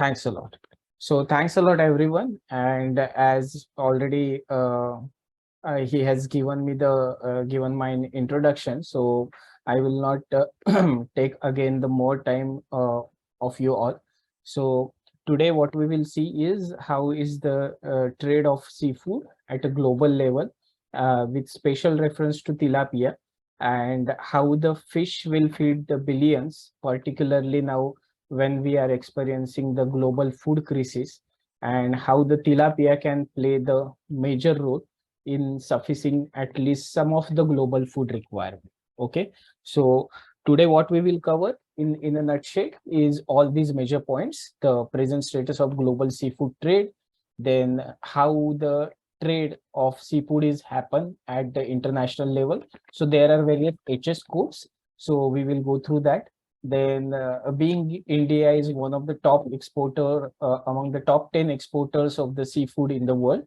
Thanks a lot. So thanks a lot, everyone. And as already he has given me the given my introduction, so I will not take again the more time of you all. So today, what we will see is how is the trade of seafood at a global level, with special reference to tilapia, and how the fish will feed the billions, particularly now when we are experiencing the global food crisis, and how the tilapia can play the major role in sufficing at least some of the global food requirement. Okay, so today what we will cover in a nutshell is all these major points: the present status of global seafood trade, then how the trade of seafood is happen at the international level. So there are various HS codes, so we will go through that. Then being India is one of the top exporter among the top 10 exporters of the seafood in the world,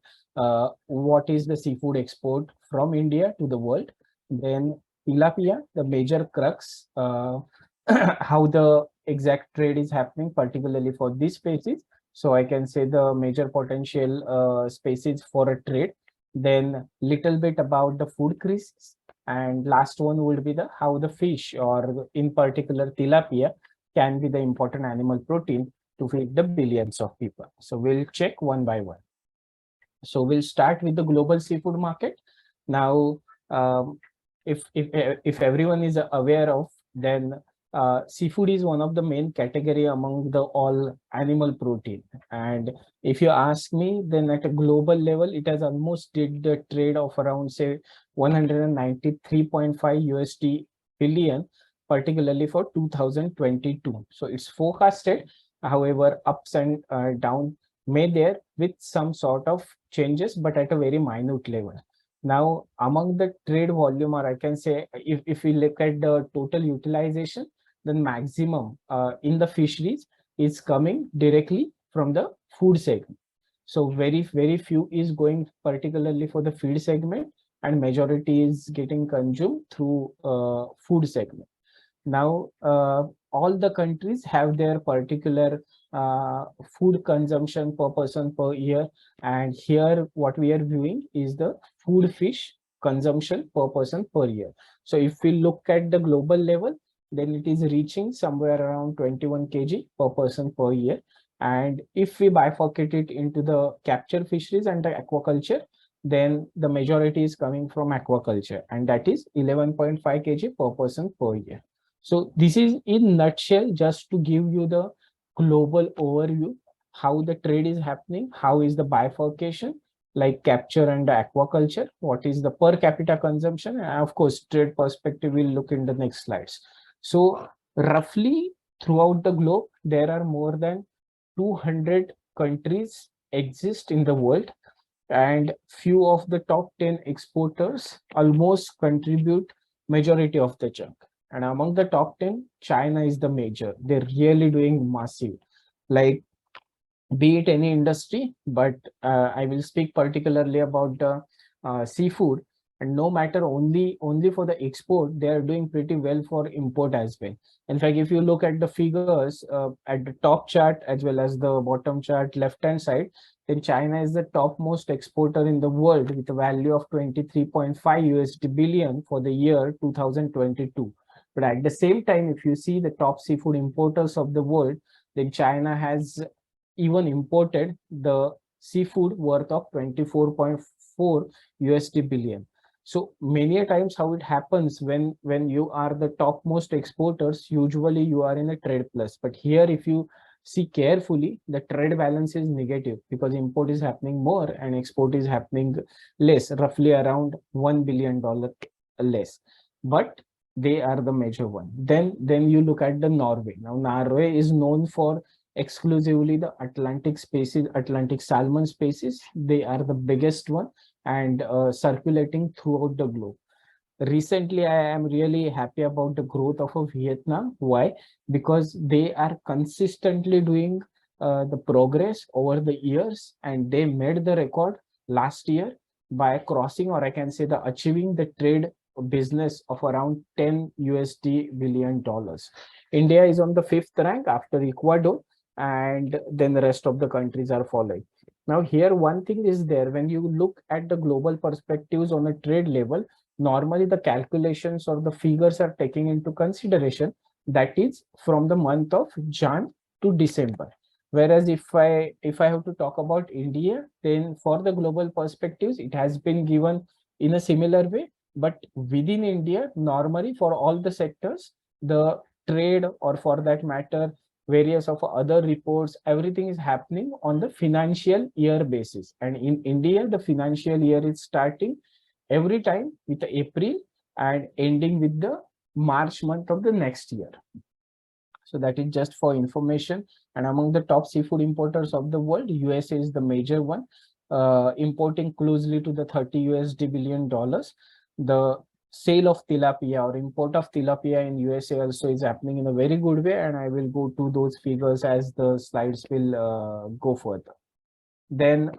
what is the seafood export from India to the world? Then tilapia, the major crux, how the exact trade is happening, particularly for this species. So I can say the major potential species for a trade. Then little bit about the food crisis, and last one would be the how the fish, or in particular tilapia, can be the important animal protein to feed the billions of people. So we'll check one by one. So we'll start with the global seafood market. Now, if everyone is aware of, then seafood is one of the main category among the all animal protein. And if you ask me, then at a global level, it has almost did the trade of around say 193.5 USD billion, particularly for 2022. So it's forecasted, however, ups and down may there with some sort of changes, but at a very minute level. Now, among the trade volume, or I can say, if we look at the total utilization, then maximum in the fisheries is coming directly from the food segment. So very few is going particularly for the feed segment, and majority is getting consumed through food segment. Now, all the countries have their particular food consumption per person per year, and here what we are viewing is the food fish consumption per person per year. So if we look at the global level, then it is reaching somewhere around 21 kg per person per year. And if we bifurcate it into the capture fisheries and the aquaculture, then the majority is coming from aquaculture, and that is 11.5 kg per person per year. So this is in nutshell, just to give you the global overview, how the trade is happening, how is the bifurcation, like capture and aquaculture, what is the per capita consumption, and of course, trade perspective we'll look in the next slides. So roughly throughout the globe, there are more than 200 countries exist in the world, and few of the top 10 exporters almost contribute majority of the chunk. And among the top 10, China is the major. They're really doing massive, like be it any industry, but I will speak particularly about the seafood. And no matter only for the export, they are doing pretty well for import as well. In fact, if you look at the figures at the top chart as well as the bottom chart left hand side, then China is the topmost exporter in the world with a value of 23.5 USD billion for the year 2022. But at the same time, if you see the top seafood importers of the world, then China has even imported the seafood worth of 24.4 USD billion. So many a times how it happens when you are the topmost exporters, usually you are in a trade plus. But here, if you see carefully, the trade balance is negative because import is happening more and export is happening less, roughly around $1 billion less. But they are the major one. Then you look at the Norway. Now Norway is known for exclusively the Atlantic species, Atlantic salmon species. They are the biggest one and circulating throughout the globe. Recently, I am really happy about the growth of Vietnam. Why? Because they are consistently doing the progress over the years, and they made the record last year by crossing, or I can say the achieving the trade business of around 10 USD billion dollars. India is on the 5th rank after Ecuador, and then the rest of the countries are following. Now here one thing is there, when you look at the global perspectives on a trade level, normally the calculations or the figures are taking into consideration that is from the month of Jan to December. Whereas if I have to talk about India, then for the global perspectives, it has been given in a similar way. But within India, normally for all the sectors, the trade, or for that matter, various of other reports, everything is happening on the financial year basis. And in India, the financial year is starting every time with the April and ending with the March month of the next year. So that is just for information. And among the top seafood importers of the world, USA is the major one, importing closely to the 30 USD billion dollars. The sale of tilapia or import of tilapia in USA also is happening in a very good way, and I will go to those figures as the slides will go further. Then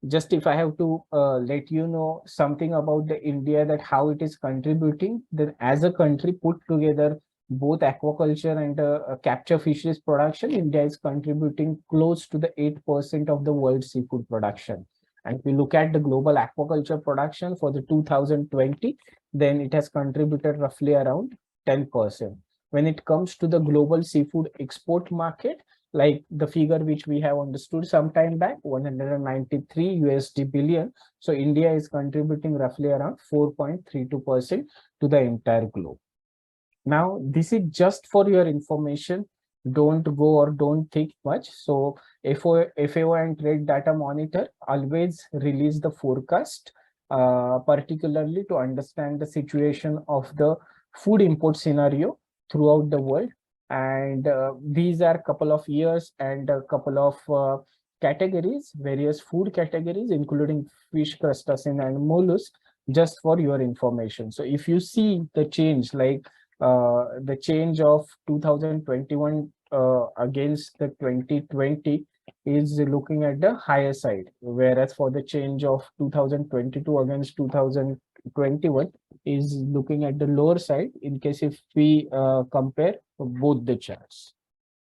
just if I have to let you know something about the India, that how it is contributing, then as a country put together both aquaculture and capture fisheries production, India is contributing close to the 8% of the world seafood production. And if we look at the global aquaculture production for the 2020, then it has contributed roughly around 10%. When it comes to the global seafood export market, like the figure which we have understood some time back, 193 USD billion. So India is contributing roughly around 4.32% to the entire globe. Now, this is just for your information. Don't go or don't think much. So FAO and Trade Data Monitor always release the forecast, particularly to understand the situation of the food import scenario throughout the world. And these are a couple of years and a couple of categories, various food categories, including fish, crustacean, and mollusks, just for your information. So if you see the change, like the change of 2021 against the 2020 is looking at the higher side, whereas for the change of 2022 against 2021 is looking at the lower side, in case if we compare both the charts.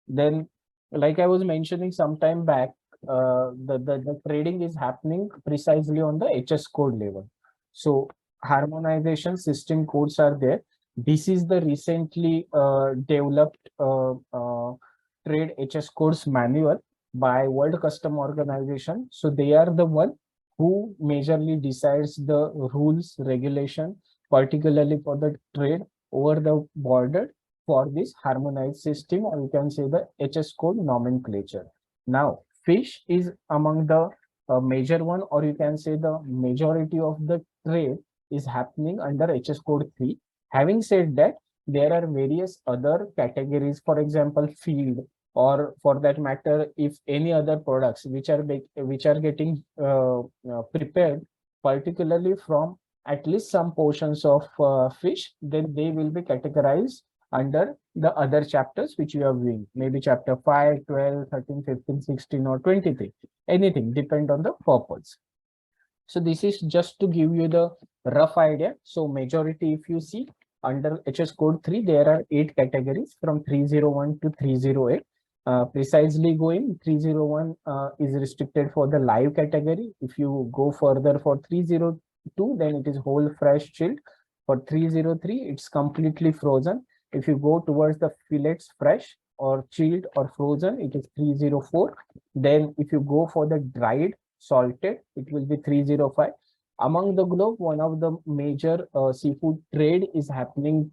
Then, like I was mentioning some time back, the trading is happening precisely on the HS code level. So harmonization system codes are there. This is the recently developed trade HS codes manual by World Custom Organization. So they are the one who majorly decides the rules, regulation, particularly for the trade over the border for this harmonized system, or you can say the HS code nomenclature. Now, fish is among the major one, or you can say the majority of the trade is happening under HS code 3. Having said that, there are various other categories, for example, feed, or for that matter, if any other products which are getting prepared, particularly from at least some portions of fish, then they will be categorized under the other chapters which you are viewing, maybe chapter 5, 12, 13, 15, 16, or 23, anything, depend on the purpose. So this is just to give you the rough idea. So majority, if you see under HS code 3, there are 8 categories from 301 to 308. Precisely going, 301 is restricted for the live category. If you go further for 302, then it is whole, fresh, chilled. For 303, it's completely frozen. If you go towards the fillets, fresh or chilled or frozen, it is 304. Then if you go for the dried, salted, it will be 305. Among the globe, one of the major seafood trade is happening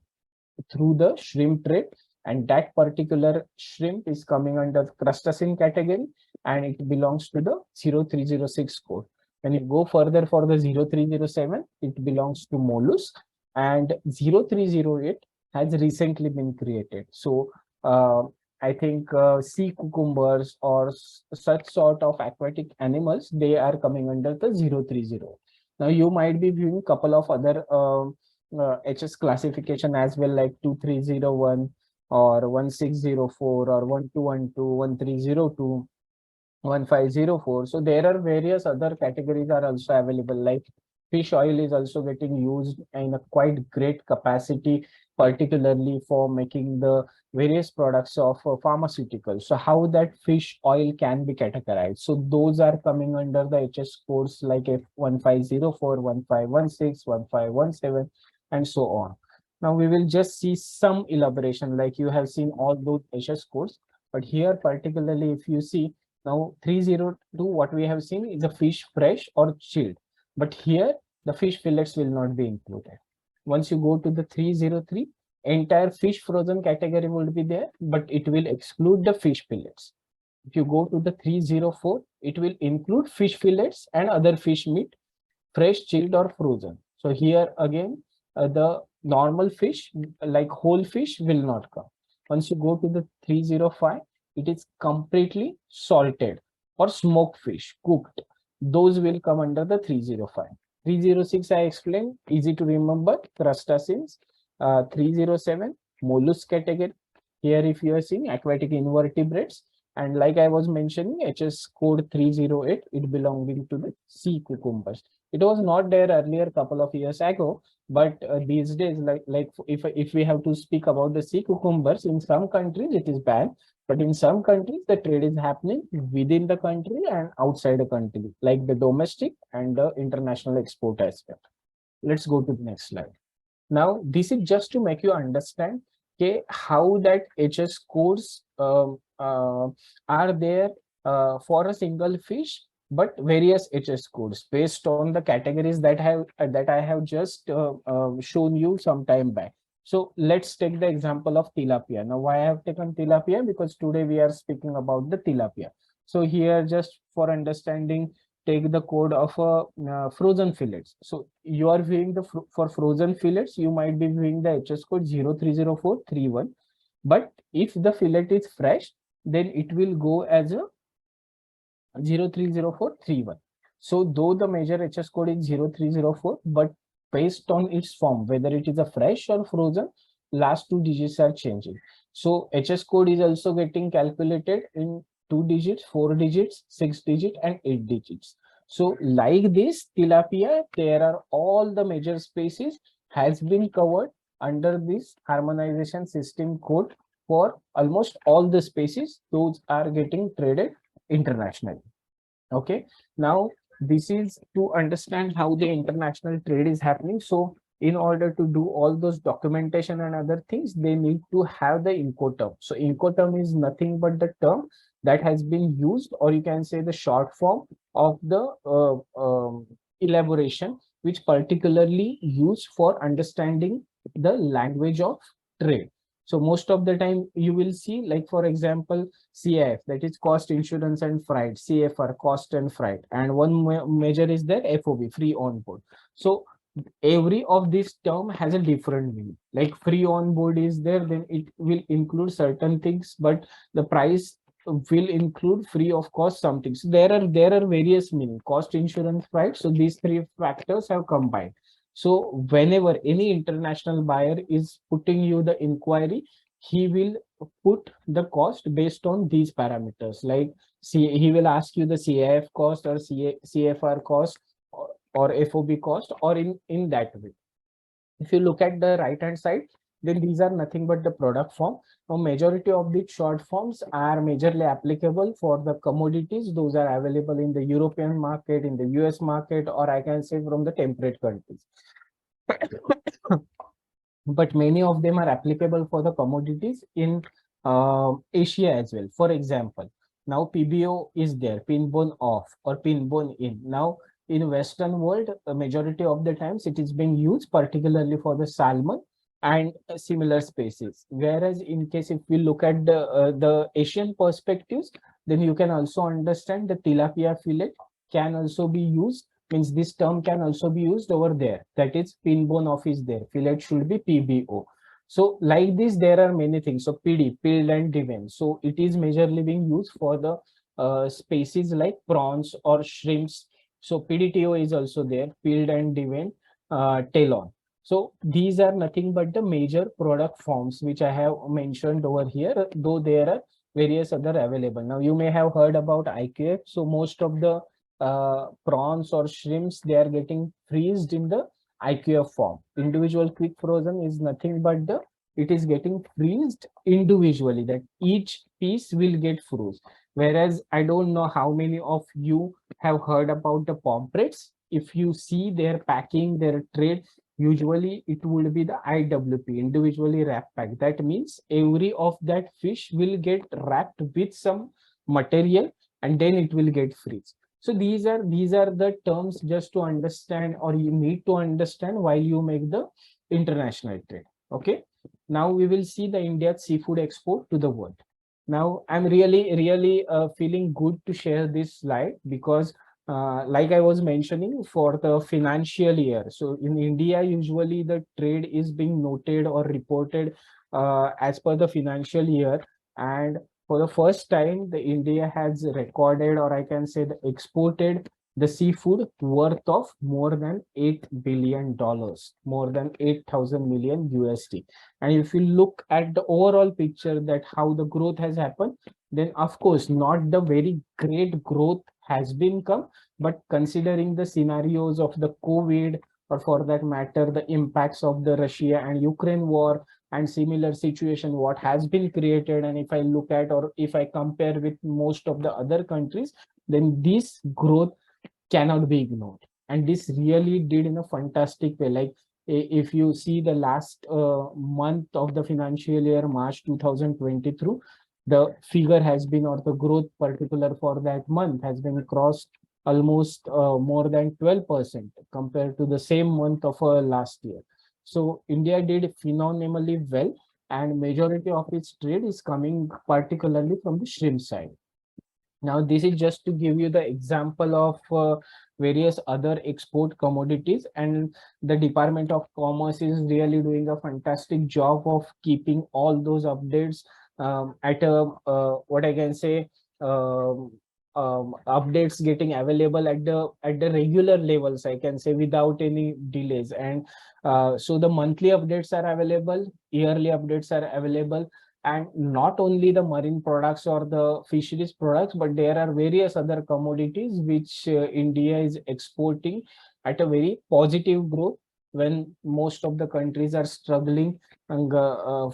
through the shrimp trade, and that particular shrimp is coming under the crustacean category, and it belongs to the 0306 code. When you go further for the 0307, it belongs to mollusk, and 0308 has recently been created. So I think sea cucumbers or such sort of aquatic animals, they are coming under the 030. Now you might be viewing couple of other HS classification as well, like 2301 or 1604 or 1212, 1302, 1504. So there are various other categories are also available, like Fish oil is also getting used in a quite great capacity, particularly for making the various products of pharmaceuticals. So how that fish oil can be categorized? So those are coming under the HS codes like F1504, 1516, 1517, and so on. Now we will just see some elaboration, like you have seen all those HS codes, but here particularly if you see now 302, what we have seen is a fish fresh or chilled, but here the fish fillets will not be included. Once you go to the 303, entire fish frozen category would be there, but it will exclude the fish fillets. If you go to the 304, it will include fish fillets and other fish meat, fresh, chilled, or frozen. So here again, the normal fish, like whole fish, will not come. Once you go to the 305, it is completely salted or smoked fish, cooked. Those will come under the 305. 306, I explained, easy to remember, crustaceans. 307, mollusk category. Here, if you are seeing aquatic invertebrates, and like I was mentioning, HS code 308, it belonging to the sea cucumbers. It was not there earlier, couple of years ago, but these days, like if we have to speak about the sea cucumbers, in some countries it is banned, but in some countries the trade is happening within the country and outside the country, like the domestic and the international export aspect. Let's go to the next slide. Now, this is just to make you understand, okay, how that HS codes are there for a single fish, but various HS codes based on the categories that I have just shown you some time back. So let's take the example of tilapia. Now, why I have taken tilapia? Because today we are speaking about the tilapia. So here, just for understanding, take the code of frozen fillets. So you are viewing the for frozen fillets, you might be viewing the HS code 030431. But if the fillet is fresh, then it will go as a 030431. So though the major HS code is 0304, but based on its form, whether it is a fresh or frozen, last two digits are changing. So HS code is also getting calculated in 2 digits, 4 digits, 6 digits, and 8 digits. So like this tilapia, there are all the major species has been covered under this harmonization system code for almost all the species. Those are getting traded internationally. Okay, now this is to understand how the international trade is happening. So in order to do all those documentation and other things, they need to have the Incoterm. So Incoterm is nothing but the term that has been used, or you can say the short form of the elaboration, which particularly used for understanding the language of trade. So most of the time you will see, like for example, CIF, that is cost, insurance, and freight, CFR, cost and freight, and one major is the FOB, free on board. So every of this term has a different meaning. Like free on board is there, then it will include certain things, but the price will include free of cost something. So there are various meaning, cost, insurance, freight. So these three factors have combined. So whenever any international buyer is putting you the inquiry, he will put the cost based on these parameters. Like he will ask you the CIF cost or CFR cost or FOB cost, or in that way. If you look at the right hand side, then these are nothing but the product form. Now majority of the short forms are majorly applicable for the commodities. Those are available in the European market, in the US market, or I can say from the temperate countries. But many of them are applicable for the commodities in Asia as well. For example, now PBO is there, pin bone off or pin bone in. Now in Western world, a majority of the times it is being used particularly for the salmon and similar species. Whereas in case if we look at the Asian perspectives, then you can also understand the tilapia fillet can also be used, means this term can also be used over there, that is pin bone off is there, fillet should be PBO. So like this there are many things. So PD, peeled and deveined, so it is majorly being used for the species like prawns or shrimps. So PDTO is also there, peeled and deveined talon. So these are nothing but the major product forms which I have mentioned over here, though there are various other available. Now you may have heard about IQF. So most of the prawns or shrimps, they are getting freezed in the IQF form. Individual quick frozen is nothing but it is getting freezed individually, that each piece will get froze. Whereas I don't know how many of you have heard about the pomfrets. If you see their packing, their trade, usually it would be the IWP, individually wrapped pack. That means every of that fish will get wrapped with some material and then it will get freeze. So these are the terms just to understand, or you need to understand while you make the international trade. Okay. Now we will see the India's seafood export to the world. Now I'm really feeling good to share this slide because like I was mentioning, for the financial year. So in India, usually the trade is being noted or reported as per the financial year. And for the first time, the India has recorded, or I can say the exported the seafood worth of more than $8 billion, more than 8,000 million USD. And if you look at the overall picture, that how the growth has happened, then of course not the very great growth has been come, but considering the scenarios of the COVID, or for that matter, the impacts of the Russia and Ukraine war and similar situation, what has been created, and if I look at, or if I compare with most of the other countries, then this growth cannot be ignored. And this really did in a fantastic way. Like if you see the last month of the financial year, March 2023, the figure has been, or the growth particular for that month has been crossed almost more than 12% compared to the same month of last year. So India did phenomenally well, and majority of its trade is coming particularly from the shrimp side. Now, this is just to give you the example of various other export commodities, and the Department of Commerce is really doing a fantastic job of keeping all those updates at a what I can say, um, updates getting available at the regular levels, I can say, without any delays. And so the monthly updates are available, yearly updates are available, and not only the marine products or the fisheries products, but there are various other commodities which India is exporting at a very positive growth, when most of the countries are struggling and,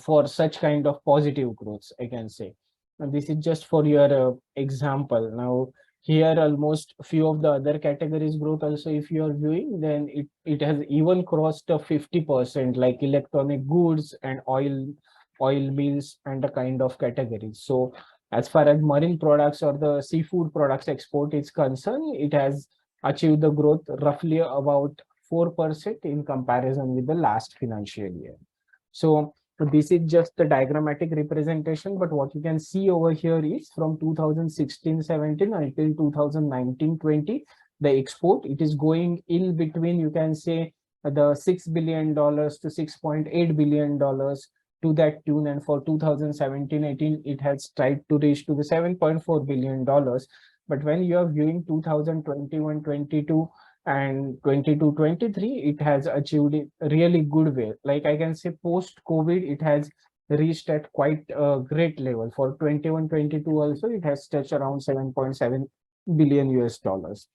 for such kind of positive growths, I can say. And this is just for your example. Now here almost few of the other categories growth also, if you are viewing, then it has even crossed a 50%, like electronic goods and oil mills and the kind of categories. So as far as marine products or the seafood products export is concerned, it has achieved the growth roughly about 4% in comparison with the last financial year. So this is just the diagrammatic representation, but what you can see over here is from 2016-17 until 2019-20, the export, it is going in between, you can say, the $6 billion to $6.8 billion to that tune. And for 2017-18, it has tried to reach to the $7.4 billion. But when you are viewing 2021-22 and 22-23, it has achieved a really good way. Like I can say, post COVID, it has reached at quite a great level. For 21-22 also, it has touched around 7.7 billion US dollars.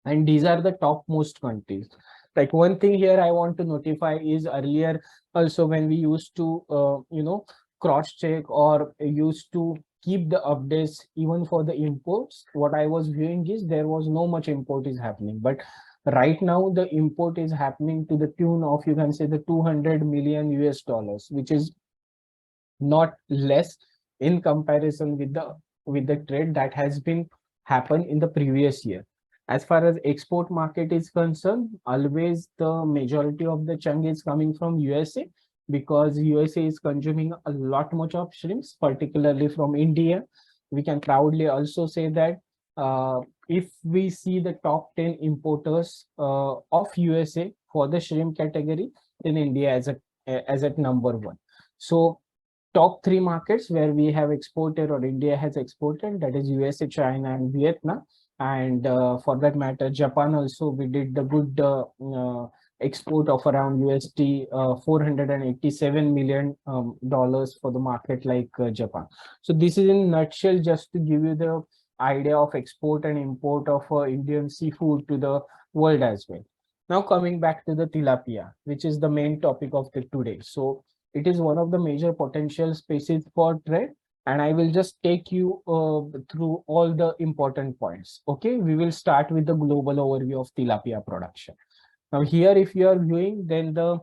And these are the topmost countries. Like one thing here I want to notify is, earlier also when we used to cross check or used to keep the updates even for the imports, what I was viewing is there was no much import is happening. But right now the import is happening to the tune of, you can say, the 200 million US dollars, which is not less in comparison with the trade that has been happened in the previous year. As far as export market is concerned, always the majority of the chunk is coming from USA, because USA is consuming a lot much of shrimps, particularly from India. We can proudly also say that if we see the top 10 importers of USA for the shrimp category, then India as at number one. So top three markets where we have exported, or India has exported, that is USA, China, and Vietnam. And for that matter, Japan also, we did the good export of around USD 487 million dollars for the market like Japan. So this is in a nutshell, just to give you the idea of export and import of Indian seafood to the world as well. Now coming back to the tilapia, which is the main topic of the today. So it is one of the major potential spaces for trade, and I will just take you through all the important points. Okay, we will start with the global overview of tilapia production. Now here, if you are viewing, then the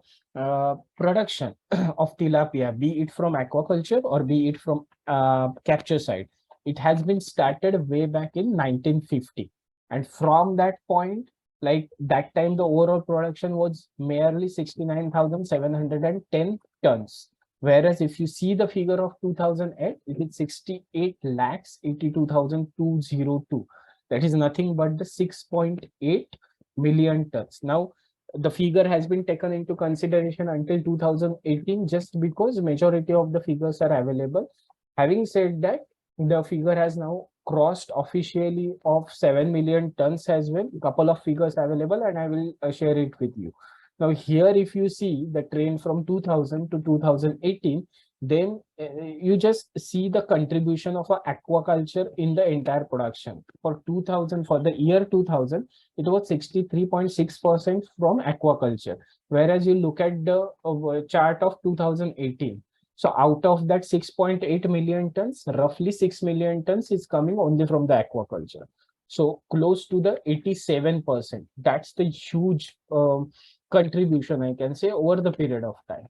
production of tilapia, be it from aquaculture or be it from capture side, it has been started way back in 1950. And from that point, like that time, the overall production was merely 69,710 tons. Whereas if you see the figure of 2008, it is 68 lakhs 82,202. That is nothing but the 6.8 million tons. Now, the figure has been taken into consideration until 2018 just because majority of the figures are available. Having said that, the figure has now crossed officially of 7 million tons as well. Couple of figures available, and I will share it with you. Now here, if you see the trend from 2000 to 2018, then you just see the contribution of aquaculture in the entire production. For 2000, for the year 2000, it was 63.6% from aquaculture. Whereas you look at the chart of 2018. So out of that 6.8 million tons, roughly 6 million tons is coming only from the aquaculture. So close to the 87%. That's the huge contribution, I can say, over the period of time.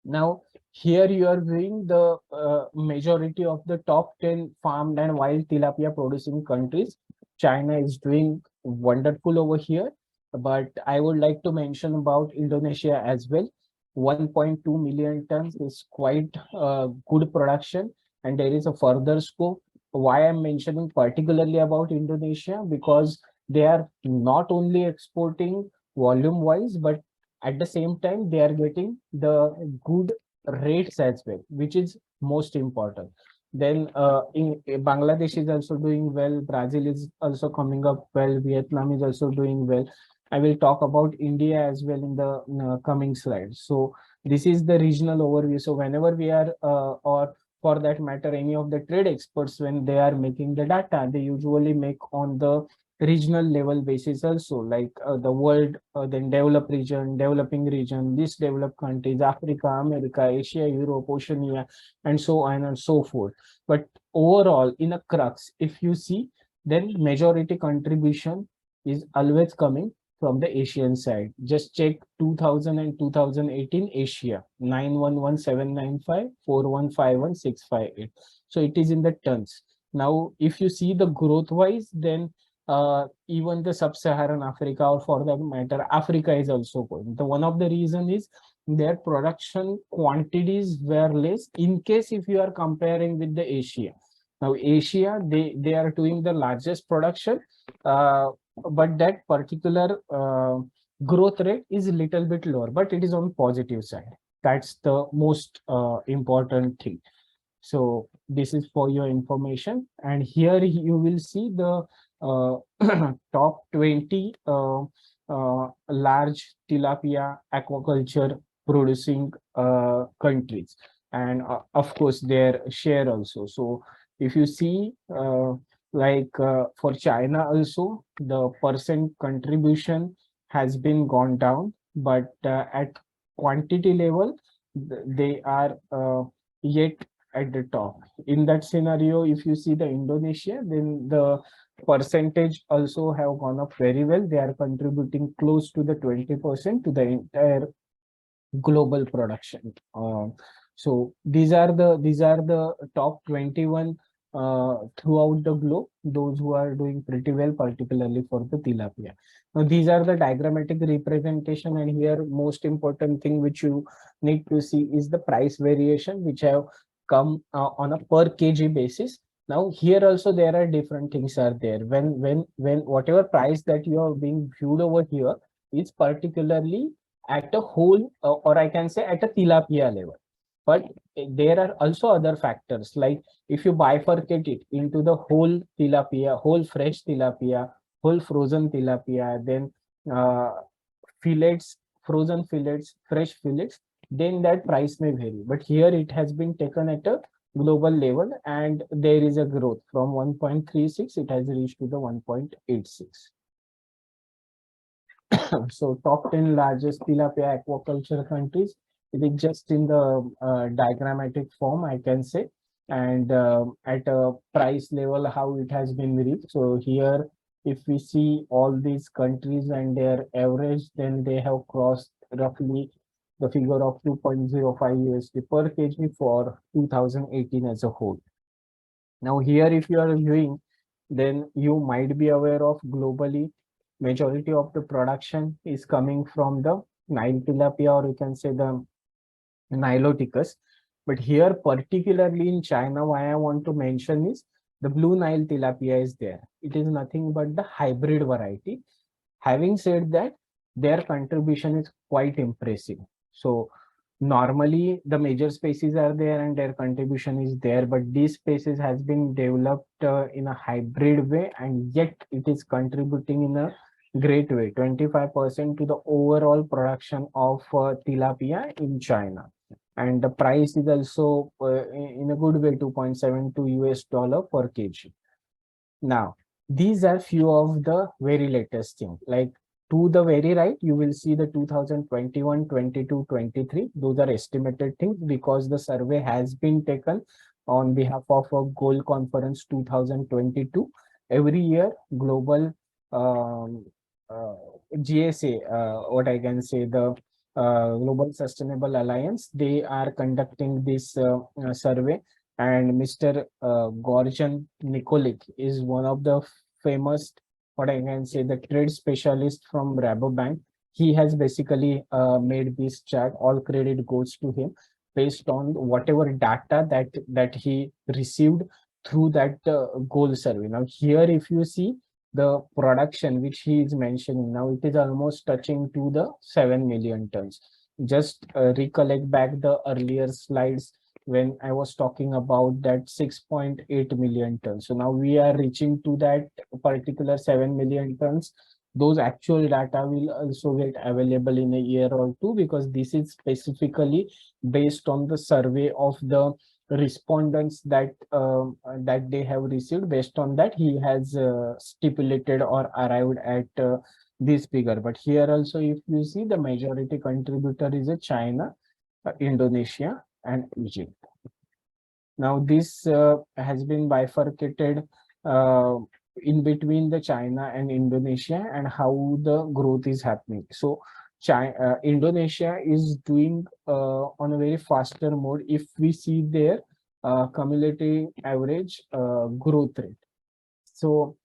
Now, here you are viewing the majority of the top 10 farmed and wild tilapia producing countries. China is doing wonderful over here, but I would like to mention about Indonesia as well. 1.2 million tons is quite good production, and there is a further scope. Why I'm mentioning particularly about Indonesia, because they are not only exporting volume wise, but at the same time they are getting the good rates as well, which is most important. Then in Bangladesh is also doing well, Brazil is also coming up well, Vietnam is also doing well. I will talk about India as well in the coming slides. So this is the regional overview. So whenever we are or for that matter any of the trade experts, when they are making the data, they usually make on the regional level basis also, like the world, then developed region, developing region, these developed countries, Africa, America, Asia, Europe, Oceania, and so on and so forth. But overall, in a crux, if you see, then majority contribution is always coming from the Asian side. Just check 2000 and 2018 Asia, 911,795, 4151,658. So it is in the tons. Now, if you see the growth wise, then even the sub-Saharan Africa, or for that matter, Africa is also going. The one of the reason is their production quantities were less in case if you are comparing with the Asia. Now Asia, they are doing the largest production, but that particular growth rate is a little bit lower, but it is on positive side. That's the most important thing. So this is for your information, and here you will see the top 20 large tilapia aquaculture producing countries, and of course their share also. So if you see for China also, the percent contribution has been gone down, but at quantity level they are yet at the top. In that scenario, if you see the Indonesia, then the percentage also have gone up very well. They are contributing close to the 20% to the entire global production. So these are the top 21 throughout the globe, those who are doing pretty well, particularly for the tilapia. Now these are the diagrammatic representation, and here most important thing which you need to see is the price variation, which have come on a per kg basis. Now here also there are different things are there. When whatever price that you are being viewed over here is particularly at a whole, or I can say at a tilapia level. But there are also other factors, like if you bifurcate it into the whole tilapia, whole fresh tilapia, whole frozen tilapia, then fillets, frozen fillets, fresh fillets, then that price may vary. But here it has been taken at a global level, and there is a growth from 1.36, it has reached to the 1.86. So top 10 largest tilapia aquaculture countries, it is just in the diagrammatic form, I can say, and at a price level, how it has been reached. So here, if we see all these countries and their average, then they have crossed roughly the figure of 2.05 USD per kg for 2018 as a whole. Now here, if you are viewing, then you might be aware of globally, majority of the production is coming from the Nile tilapia, or you can say the Niloticus. But here, particularly in China, why I want to mention is the blue Nile tilapia is there. It is nothing but the hybrid variety. Having said that, their contribution is quite impressive. So normally the major species are there and their contribution is there, but this species has been developed in a hybrid way, and yet it is contributing in a great way, 25% to the overall production of tilapia in China. And the price is also in a good way, 2.72 US dollar per kg. Now, these are few of the very latest thing. Like to the very right, you will see the 2021, 22, 23. Those are estimated things because the survey has been taken on behalf of a Goal Conference 2022. Every year, global um, uh, GSA, what I can say, the Global Sustainable Alliance, they are conducting this survey, and Mr. Gorjan Nikolic is one of the famous, what I can say, the trade specialist from Rabobank. He has basically made this chart. All credit goes to him based on whatever data that he received through that goal survey. Now here, if you see the production which he is mentioning, now it is almost touching to the 7 million tons. Just recollect back the earlier slides when I was talking about that 6.8 million tons. So now we are reaching to that particular 7 million tons. Those actual data will also get available in a year or two, because this is specifically based on the survey of the respondents that they have received. Based on that, he has stipulated or arrived at this figure. But here also, if you see, the majority contributor is a China, Indonesia, and Egypt. Now this has been bifurcated uh, in between the China and Indonesia, and how the growth is happening. So Indonesia is doing on a very faster mode if we see their cumulative average growth rate. So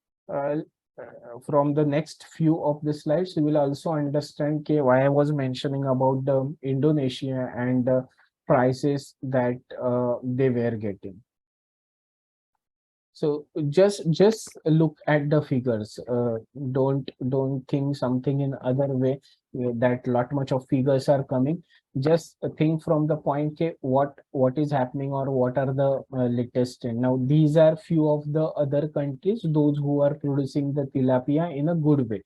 from the next few of the slides, you will also understand why I was mentioning about the Indonesia and the prices that they were getting. So just look at the figures. Don't think something in other way, that lot much of figures are coming. Just think from the point, okay, what is happening, or what are the latest trend. Now these are few of the other countries, those who are producing the tilapia in a good way.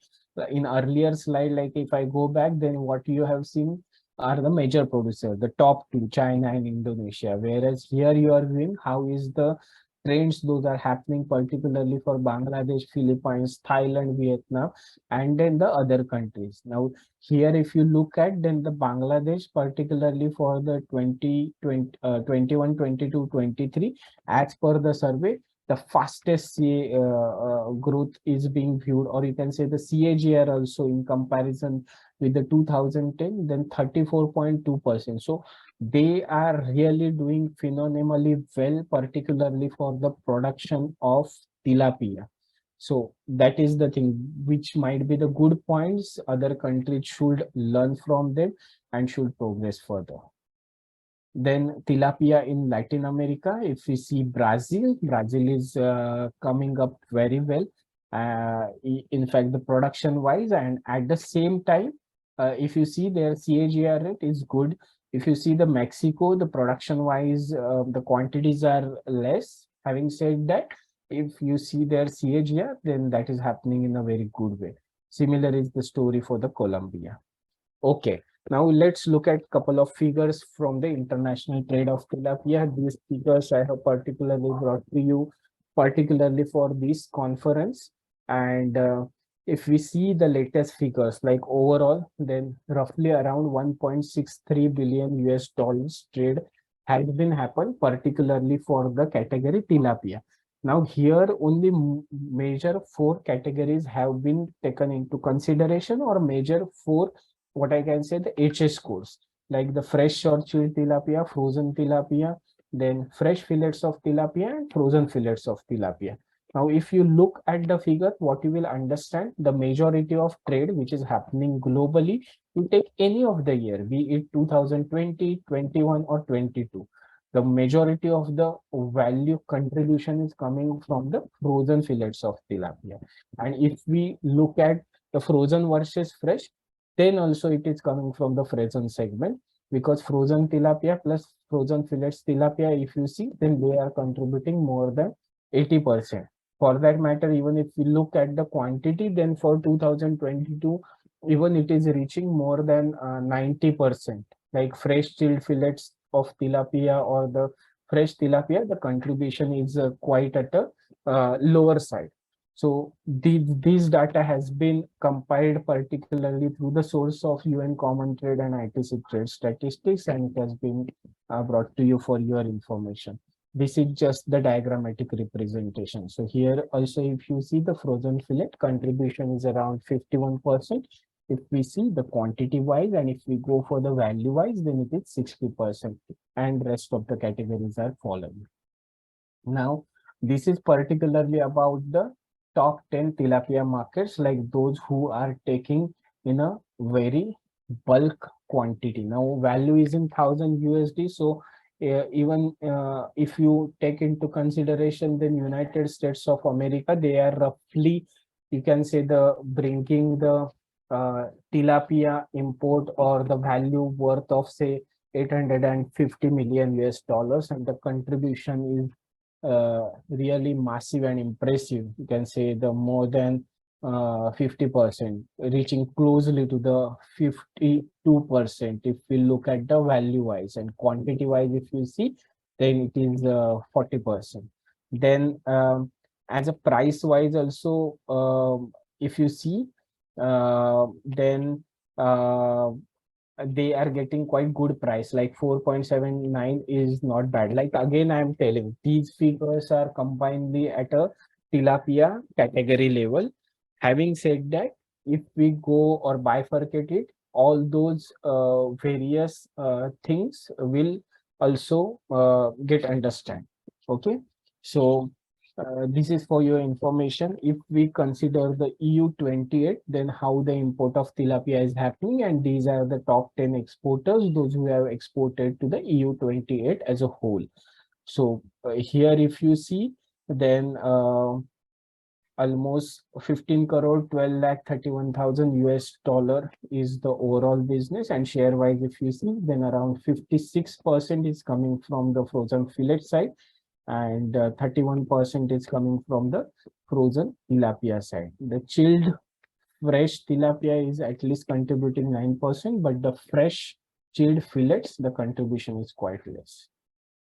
In earlier slide, like if I go back, then what you have seen are the major producers, the top two, China and Indonesia. Whereas here you are viewing how is the trends those are happening, particularly for Bangladesh, Philippines, Thailand, Vietnam, and then the other countries. Now here, if you look at, then the Bangladesh, particularly for the 2020 21, 22, 23, as per the survey, the fastest growth is being viewed, or you can say the CAGR also, in comparison with the 2010, then 34.2%. So they are really doing phenomenally well, particularly for the production of tilapia. So that is the thing which might be the good points. Other countries should learn from them and should progress further. Then tilapia in Latin America, if we see Brazil, Brazil is coming up very well. In fact, the production wise, and at the same time, if you see their CAGR rate is good. If you see the Mexico, the production wise, the quantities are less. Having said that, if you see their CAGR, then that is happening in a very good way. Similar is the story for the Colombia. Okay. Now let's look at couple of figures from the international trade of tilapia. These figures I have particularly brought to you, particularly for this conference. And if we see the latest figures, like overall, then roughly around 1.63 billion US dollars trade has been happened, particularly for the category tilapia. Now here only major four categories have been taken into consideration, or major four, what I can say, the HS scores, like the fresh or chilled tilapia, frozen tilapia, then fresh fillets of tilapia and frozen fillets of tilapia. Now, if you look at the figure, what you will understand, the majority of trade which is happening globally, you take any of the year, be it 2020, 21 or 22. The majority of the value contribution is coming from the frozen fillets of tilapia. And if we look at the frozen versus fresh, then also it is coming from the frozen segment, because frozen tilapia plus frozen fillets tilapia, if you see, then they are contributing more than 80%. For that matter, even if we look at the quantity, then for 2022, even it is reaching more than 90%. Like fresh chilled fillets of tilapia or the fresh tilapia, the contribution is quite at a lower side. So this data has been compiled particularly through the source of UN Common Trade and ITC Trade Statistics, and it has been brought to you for your information. This is just the diagrammatic representation. So here also, if you see the frozen fillet contribution is around 51%. If we see the quantity wise, and if we go for the value wise, then it is 60%, and rest of the categories are following. Now, this is particularly about the top 10 tilapia markets, like those who are taking in a very bulk quantity. Now, value is in 1000 USD. So even if you take into consideration the United States of America, they are roughly, you can say, the bringing the tilapia import or the value worth of say 850 million US dollars, and the contribution is really massive and impressive. You can say the more than 50%, reaching closely to the 52% if we look at the value wise, and quantity wise if you see, then it is 40%. Then as a price wise also, if you see, then they are getting quite good price, like 4.79 is not bad. Like again, I am telling, these figures are combinedly at a tilapia category level. Having said that, if we go or bifurcate it, all those various things will also get understand. Okay, so this is for your information. If we consider the EU28, then how the import of tilapia is happening, and these are the top 10 exporters, those who have exported to the EU28 as a whole. So here, if you see, then almost 15 crore 12 lakh 31,000 US dollar is the overall business, and share wise if you see, then around 56% is coming from the frozen fillet side, and 31% is coming from the frozen tilapia side. The chilled fresh tilapia is at least contributing 9%, but the fresh chilled fillets, the contribution is quite less.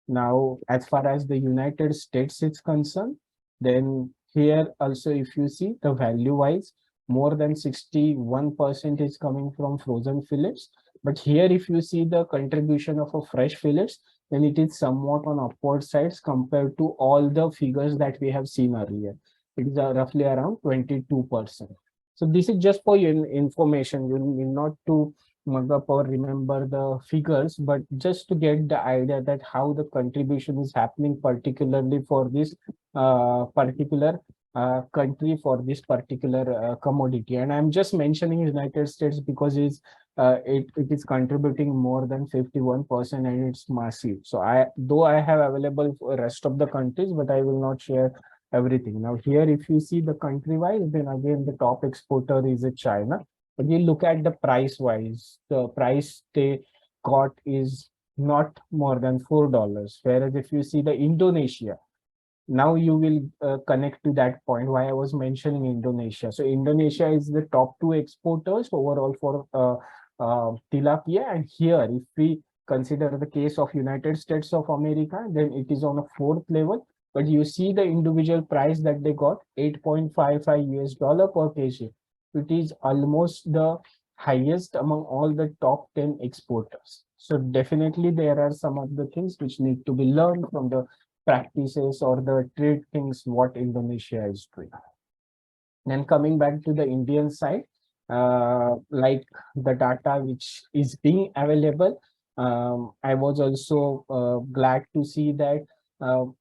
Now, as far as the United States is concerned, then here also, if you see the value wise, more than 61% is coming from frozen fillets. But here, if you see the contribution of a fresh fillets, then it is somewhat on upward sides compared to all the figures that we have seen earlier. It is roughly around 22%. So this is just for your information. You need not to mug up or remember the figures, but just to get the idea that how the contribution is happening, particularly for this particular country, for this particular commodity. And I'm just mentioning United States because it is contributing more than 51%, and it's massive. So though I have available for rest of the countries, but I will not share everything. Now here, if you see the country wise, then again the top exporter is China. But you look at the price wise, the price they got is not more than $4. Whereas if you see the Indonesia, now you will connect to that point why I was mentioning Indonesia. So Indonesia is the top two exporters overall for tilapia. And here, if we consider the case of United States of America, then it is on a fourth level. But you see the individual price that they got, 8.55 US dollar per kg. It is almost the highest among all the top 10 exporters. So definitely there are some of the things which need to be learned from the practices or the trade things what Indonesia is doing. Then coming back to the Indian side, like the data which is being available, I was also glad to see that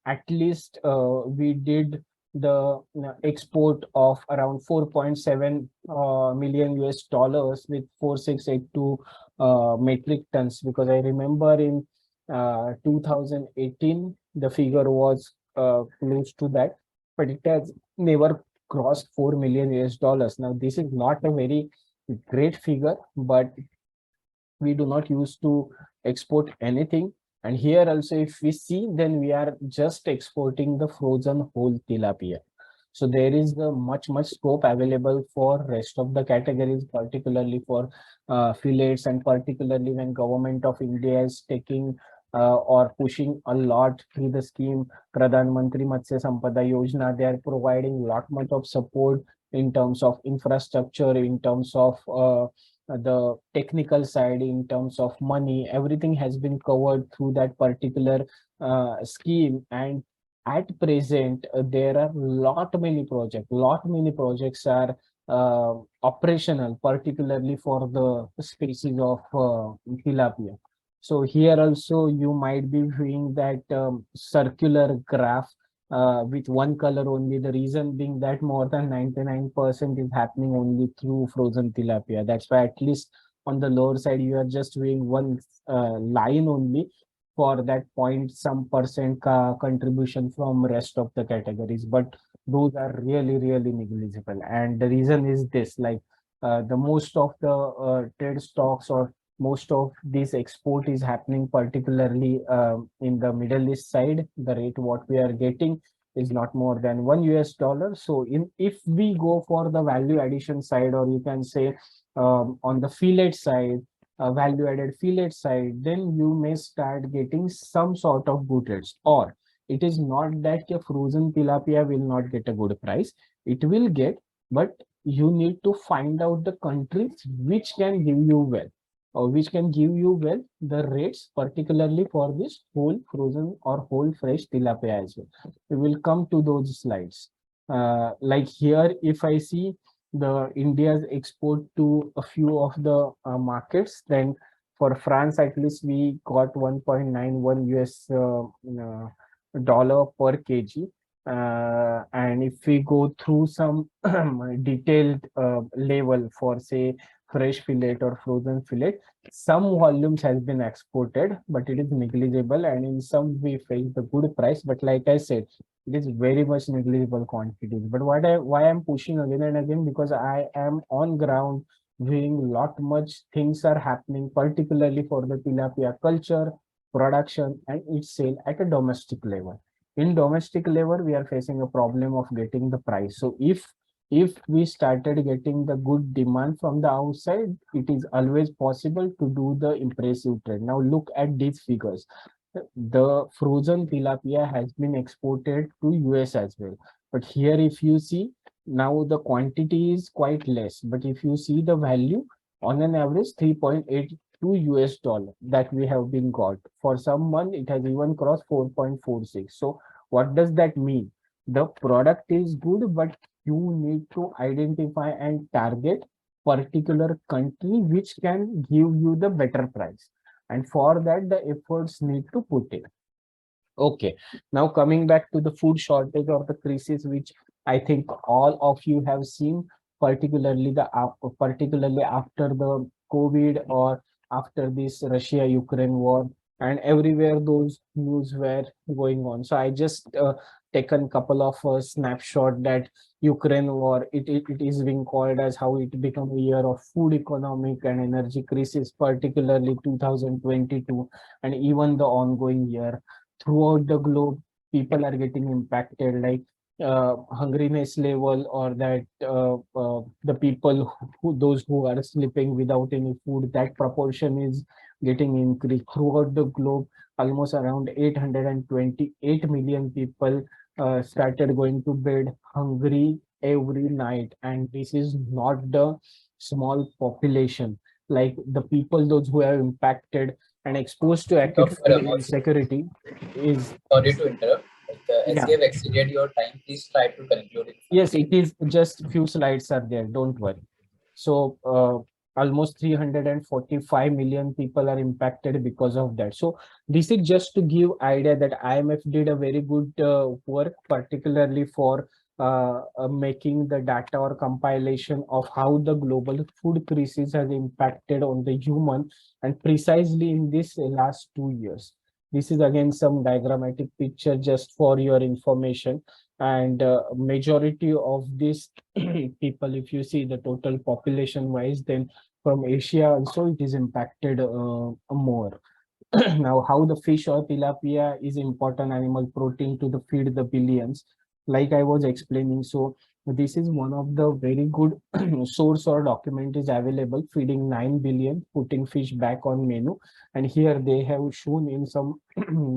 at least we did the export of around 4.7 million US dollars with 4682 metric tons, because I remember in 2018 the figure was close to that, but it has never crossed 4 million US dollars. Now, this is not a very great figure, but we do not use to export anything. And here also, if we see, then we are just exporting the frozen whole tilapia. So there is the much scope available for rest of the categories, particularly for fillets, and particularly when government of India is taking or pushing a lot through the scheme Pradhan Mantri Matsya Sampada Yojana. They are providing lot much of support in terms of infrastructure, in terms of the technical side, in terms of money. Everything has been covered through that particular scheme. And at present, there are lot many projects are operational, particularly for the species of tilapia. So here also you might be viewing that circular graph with one color only. The reason being that more than 99% is happening only through frozen tilapia. That's why at least on the lower side, you are just viewing one line only for that point some percent contribution from rest of the categories. But those are really negligible. And the reason is this, like the most of the trade stocks or most of this export is happening particularly in the Middle East side. The rate what we are getting is not more than 1 US dollar. So in if we go for the value addition side, or you can say on the fillet side, value added fillet side, then you may start getting some sort of good rates. Or it is not that a frozen tilapia will not get a good price. It will get, but you need to find out the countries which can give you well, or which can give you well the rates, particularly for this whole frozen or whole fresh tilapia as well. We will come to those slides. Like here, if I see the India's export to a few of the markets, then for France, at least we got 1.91 US dollar per kg. And if we go through some detailed level for say fresh fillet or frozen fillet, some volumes has been exported, but it is negligible, and in some we face the good price. But like I said, it is very much negligible quantities. But why I'm pushing again and again, because I am on ground viewing lot much things are happening, particularly for the tilapia culture, production, and its sale at a domestic level. In domestic level, we are facing a problem of getting the price. So if we started getting the good demand from the outside, it is always possible to do the impressive trade. Now look at these figures. The frozen tilapia has been exported to US as well. But here, if you see, now the quantity is quite less. But if you see the value, on an average, 3.82 US dollar that we have been got. For some month, it has even crossed 4.46. So what does that mean? The product is good, but you need to identify and target particular country which can give you the better price. And for that, the efforts need to put in. Okay, now coming back to the food shortage or the crisis, which I think all of you have seen, particularly after the COVID or after this Russia-Ukraine war, and everywhere those news were going on. So I just taken couple of snapshot that Ukraine war, it is being called as how it become a year of food economic and energy crisis, particularly 2022, and even the ongoing year throughout the globe, people are getting impacted. Like hungriness level, or that the people those who are sleeping without any food, that proportion is getting increased throughout the globe. Almost around 828 million people started going to bed hungry every night, and this is not the small population. Like the people those who are impacted and exposed to acute Dr. food Amod, insecurity is, sorry to interrupt. As yeah. we have exceeded your time, please try to conclude in 5 Yes, it minutes. is just few slides are there, don't worry. So almost 345 million people are impacted because of that. So this is just to give idea that IMF did a very good work, particularly for making the data or compilation of how the global food crisis has impacted on the human, and precisely in this last 2 years. This is again some diagrammatic picture just for your information, and majority of these people, if you see the total population wise, then from Asia also it is impacted more. Now, how the fish or tilapia is important animal protein to the feed the billions, like I was explaining. So this is one of the very good source or document is available, feeding 9 billion, putting fish back on menu. And here they have shown in some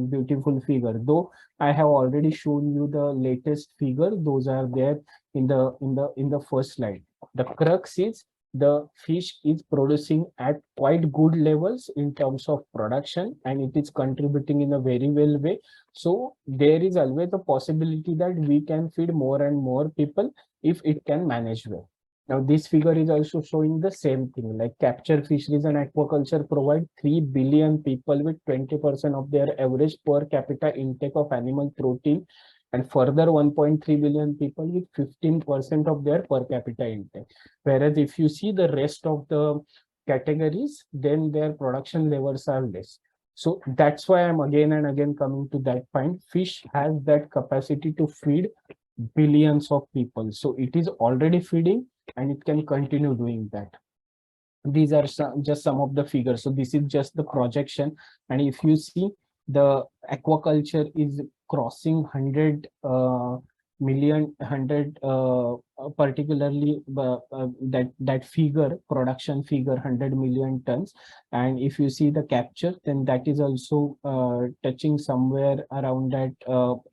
beautiful figure, though I have already shown you the latest figure. Those are there in the first slide. The crux is the fish is producing at quite good levels in terms of production, and it is contributing in a very well way. So there is always a possibility that we can feed more and more people if it can manage well. Now this figure is also showing the same thing, like capture fisheries and aquaculture provide 3 billion people with 20% of their average per capita intake of animal protein, and further 1.3 billion people with 15% of their per capita intake. Whereas if you see the rest of the categories, then their production levels are less. So that's why I'm again and again coming to that point. Fish has that capacity to feed billions of people. So it is already feeding, and it can continue doing that. These are just some of the figures. So this is just the projection. And if you see, the aquaculture is crossing 100 million, 100 particularly that figure, production figure 100 million tons. And if you see the capture, then that is also touching somewhere around that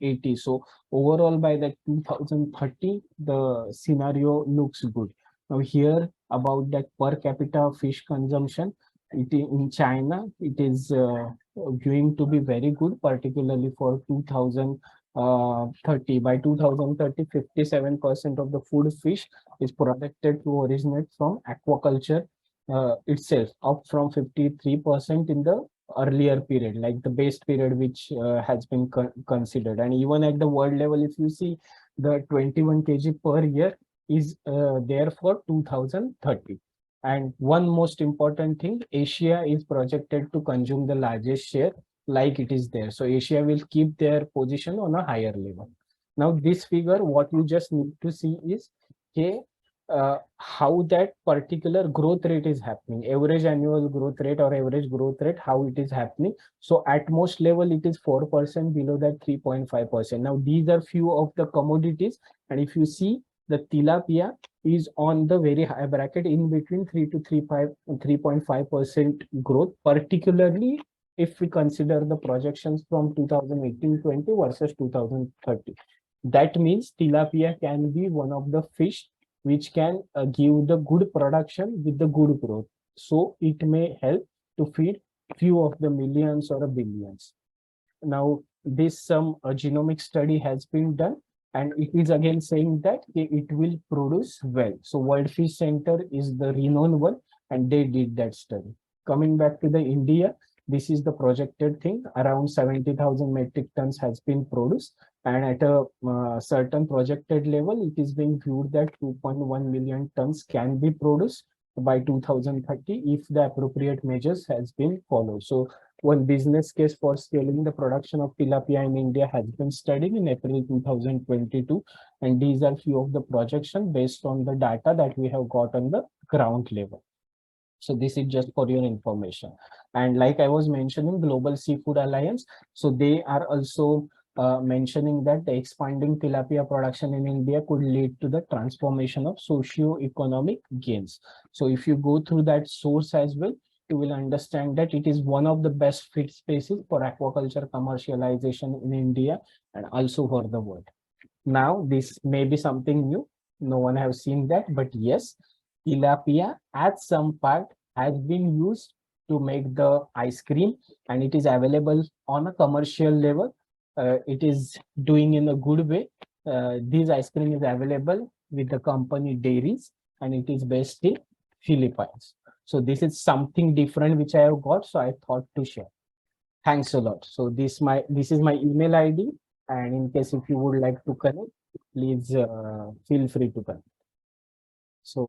80. So overall by that 2030 the scenario looks good. Now here about that per capita fish consumption, in China, it is going to be very good, particularly for 2030. By 2030, 57% of the food fish is projected to originate from aquaculture itself, up from 53% in the earlier period, like the base period, which has been considered. And even at the world level, if you see, the 21 kg per year is there for 2030. And one most important thing, Asia is projected to consume the largest share, like it is there. So Asia will keep their position on a higher level. Now this figure, what you just need to see is, okay, how that particular growth rate is happening, average annual growth rate or average growth rate, how it is happening. So at most level, it is 4%, below that 3.5%. Now these are few of the commodities. And if you see, the tilapia is on the very high bracket, in between 3 to 3.5% growth, particularly if we consider the projections from 2018-20 versus 2030. That means tilapia can be one of the fish which can give the good production with the good growth. So it may help to feed few of the millions or billions. Now, this some genomic study has been done, and it is again saying that it will produce well. So World Fish Center is the renowned one, and they did that study. Coming back to the India, this is the projected thing. Around 70,000 metric tons has been produced, and at a certain projected level, it is being viewed that 2.1 million tons can be produced by 2030 if the appropriate measures has been followed. So one business case for scaling the production of tilapia in India has been studied in April 2022, and these are few of the projections based on the data that we have got on the ground level. So this is just for your information. And like I was mentioning, Global Seafood Alliance, so they are also mentioning that the expanding tilapia production in India could lead to the transformation of socio-economic gains. So if you go through that source as well, you will understand that it is one of the best fit spaces for aquaculture commercialization in India and also for the world. Now, this may be something new. No one has seen that, but yes, tilapia at some part has been used to make the ice cream, and it is available on a commercial level. It is doing in a good way. This ice cream is available with the company dairies, and it is based in Philippines. So this is something different which I have got. So I thought to share. Thanks a lot. So this is my email ID, and in case if you would like to connect, please feel free to connect.